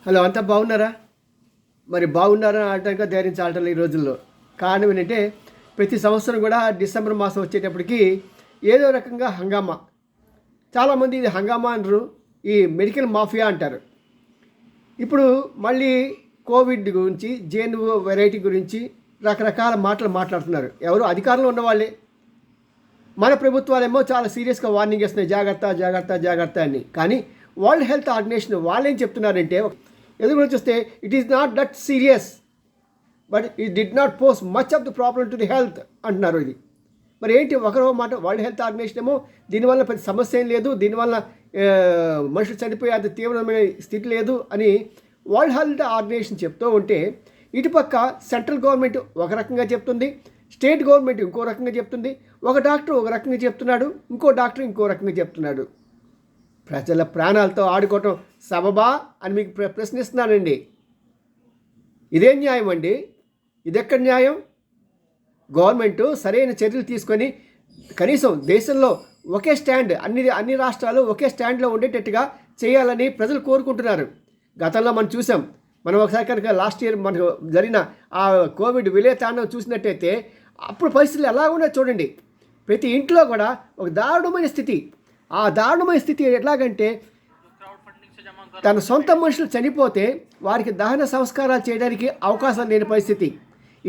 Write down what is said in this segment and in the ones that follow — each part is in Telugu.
హలో, అంతా బాగున్నారా? మరి బాగున్నారా అనటానికి ధైర్యం చాలటం ఈ రోజుల్లో. కారణం ఏంటంటే ప్రతి సంవత్సరం కూడా డిసెంబర్ మాసం వచ్చేటప్పటికి ఏదో రకంగా హంగామా. చాలామంది ఇది హంగామా అనరు, ఈ మెడికల్ మాఫియా అంటారు. ఇప్పుడు మళ్ళీ కోవిడ్ గురించి, జేఎన్ఓ వెరైటీ గురించి రకరకాల మాటలు మాట్లాడుతున్నారు. ఎవరు అధికారంలో ఉన్నవాళ్ళే. మన ప్రభుత్వాలేమో చాలా సీరియస్గా వార్నింగ్ ఇస్తున్నాయి, జాగ్రత్త జాగ్రత్త జాగ్రత్త అని. కానీ వరల్డ్ హెల్త్ ఆర్గనైజేషన్ వాళ్ళేం చెప్తున్నారంటే, ఎదురు చూస్తే it is not that serious, but it did not pose much of the problem to the health అంటున్నారు. ఇది మరి ఏంటి? ఒకరో మాట వరల్డ్ హెల్త్ ఆర్గనైజేషన్ ఏమో దీనివల్ల పెద్ద సమస్య ఏం లేదు, దీనివల్ల మనుషులు చనిపోయే అది తీవ్రమైన స్థితి లేదు అని వరల్డ్ హెల్త్ ఆర్గనైజేషన్ చెప్తూ ఉంటే, ఇటుపక్క సెంట్రల్ గవర్నమెంట్ ఒక రకంగా చెప్తుంది, స్టేట్ గవర్నమెంట్ ఇంకో రకంగా చెప్తుంది. ఒక డాక్టర్ ఒక రకంగా చెప్తున్నాడు, ఇంకో డాక్టర్ ఇంకో రకంగా చెప్తున్నాడు. ప్రజల ప్రాణాలతో ఆడుకోవటం సబబా అని మీకు ప్రశ్నిస్తున్నానండి. ఇదేం న్యాయం అండి? ఇదెక్కడ న్యాయం? గవర్నమెంటు సరైన చర్యలు తీసుకొని కనీసం దేశంలో ఒకే స్టాండ్, అన్ని రాష్ట్రాలు ఒకే స్టాండ్లో ఉండేటట్టుగా చేయాలని ప్రజలు కోరుకుంటున్నారు. గతంలో మనం చూసాం. మనం ఒకసారి కనుక లాస్ట్ ఇయర్ మనకు జరిగిన ఆ కోవిడ్ విలయతాండం చూసినట్టయితే అప్పుడు పరిస్థితులు ఎలా ఉన్నాయో చూడండి. ప్రతి ఇంట్లో కూడా ఒక దారుణమైన స్థితి. ఆ దారుణమైన స్థితి ఎట్లాగంటే, తన సొంత మనుషులు చనిపోతే వారికి దహన సంస్కారాలు చేయడానికి అవకాశం లేని పరిస్థితి.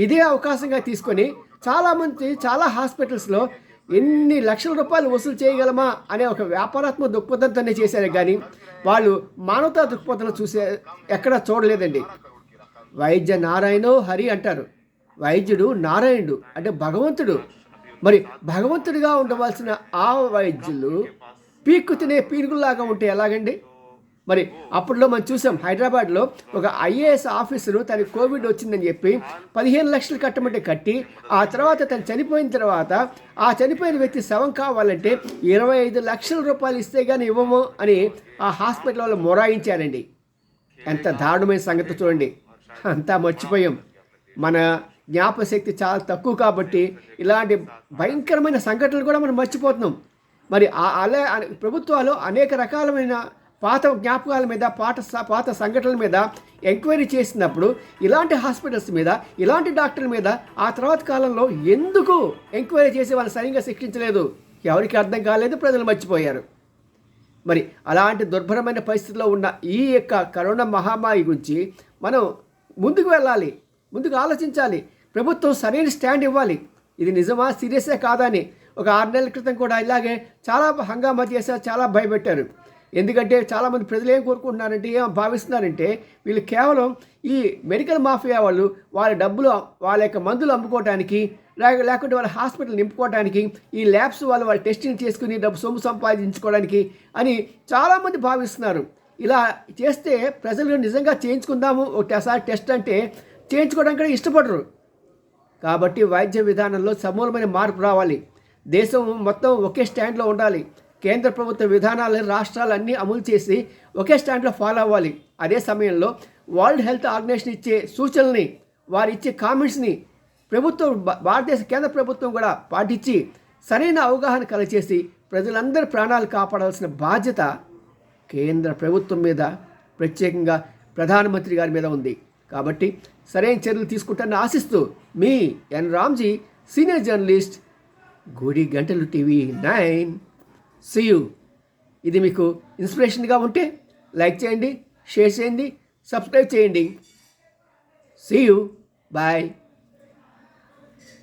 ఇదే అవకాశంగా తీసుకొని చాలామంది చాలా హాస్పిటల్స్లో ఎన్ని లక్షల రూపాయలు వసూలు చేయగలమా అనే ఒక వ్యాపారాత్మక దృక్పథంతోనే చేశారు. కానీ వాళ్ళు మానవతా దృక్పథం ఎక్కడా చూడలేదండి. వైద్య నారాయణో హరి అంటారు. వైద్యుడు నారాయణుడు అంటే భగవంతుడు. మరి భగవంతుడిగా ఉండవలసిన ఆ వైద్యులు పీక్కు తినే పీరుగుల్లాగా ఉంటే ఎలాగండి? మరి అప్పట్లో మనం చూసాం, హైదరాబాద్లో ఒక ఐఏఎస్ ఆఫీసరు తనకి కోవిడ్ వచ్చిందని చెప్పి 15 లక్షలు కట్టమంటే కట్టి, ఆ తర్వాత తను చనిపోయిన తర్వాత ఆ చనిపోయిన వ్యక్తి శవం కావాలంటే 25 లక్షల రూపాయలు ఇస్తే కానీ ఇవ్వము అని ఆ హాస్పిటల్ వాళ్ళు మొరాయించారండి. ఎంత దారుణమైన సంగతి చూడండి. అంతా మర్చిపోయాం. మన జ్ఞాపశక్తి చాలా తక్కువ కాబట్టి ఇలాంటి భయంకరమైన సంఘటనలు కూడా మనం మర్చిపోతున్నాం. మరి అలా ప్రభుత్వాలు అనేక రకాలమైన పాత జ్ఞాపకాల మీద, పాత సంఘటనల మీద ఎంక్వైరీ చేసినప్పుడు ఇలాంటి హాస్పిటల్స్ మీద, ఇలాంటి డాక్టర్ల మీద ఆ తర్వాత కాలంలో ఎందుకు ఎంక్వైరీ చేసి వాళ్ళు సరిగ్గా శిక్షించలేదు? ఎవరికి అర్థం కాలేదు, ప్రజలు మర్చిపోయారు. మరి అలాంటి దుర్భరమైన పరిస్థితిలో ఉన్న ఈ యొక్క కరోనా మహమ్మారి గురించి మనం ముందుకు వెళ్ళాలి, ముందుకు ఆలోచించాలి. ప్రభుత్వం సరైన స్టాండ్ ఇవ్వాలి. ఇది నిజమా, సీరియసే కాదా అని. ఒక 6 నెలల క్రితం కూడా ఇలాగే చాలా హంగామా చేశారు, చాలా భయపెట్టారు. ఎందుకంటే చాలామంది ప్రజలు ఏం కోరుకుంటున్నారంటే, ఏం భావిస్తున్నారంటే, వీళ్ళు కేవలం ఈ మెడికల్ మాఫియా వాళ్ళు వాళ్ళ డబ్బులు, వాళ్ళ యొక్క మందులు అమ్ముకోవడానికి, లేకుంటే వాళ్ళ హాస్పిటల్ నింపుకోవడానికి, ఈ ల్యాబ్స్ వాళ్ళు టెస్టింగ్ చేసుకుని డబ్బు సొమ్ము సంపాదించుకోవడానికి అని చాలామంది భావిస్తున్నారు. ఇలా చేస్తే ప్రజలు నిజంగా చేయించుకుందాము ఒకసారి టెస్ట్ అంటే చేయించుకోవడానికి కూడా ఇష్టపడరు. కాబట్టి వైద్య విధానంలో సమూలమైన మార్పు రావాలి. దేశం మొత్తం ఒకే స్టాండ్లో ఉండాలి. కేంద్ర ప్రభుత్వ విధానాలను రాష్ట్రాలన్నీ అమలు చేసి ఒకే స్టాండ్లో ఫాలో అవ్వాలి. అదే సమయంలో వరల్డ్ హెల్త్ ఆర్గనైజేషన్ ఇచ్చే సూచనల్ని, వారు ఇచ్చే కామెంట్స్ని ప్రభుత్వం, భారతదేశ కేంద్ర ప్రభుత్వం కూడా పాటించి సరైన అవగాహన కలగచేసి ప్రజలందరి ప్రాణాలు కాపాడాల్సిన బాధ్యత కేంద్ర ప్రభుత్వం మీద, ప్రత్యేకంగా ప్రధానమంత్రి గారి మీద ఉంది. కాబట్టి సరైన చర్యలు తీసుకుంటారని ఆశిస్తూ మీ ఎన్ రామ్జీ, సీనియర్ జర్నలిస్ట్, గుడి గంటలు టీవీ 9. See you. ఇది మీకు ఇన్స్పిరేషన్గా ఉంటే లైక్ చేయండి, షేర్ చేయండి, సబ్స్క్రైబ్ చేయండి. See you. బాయ్.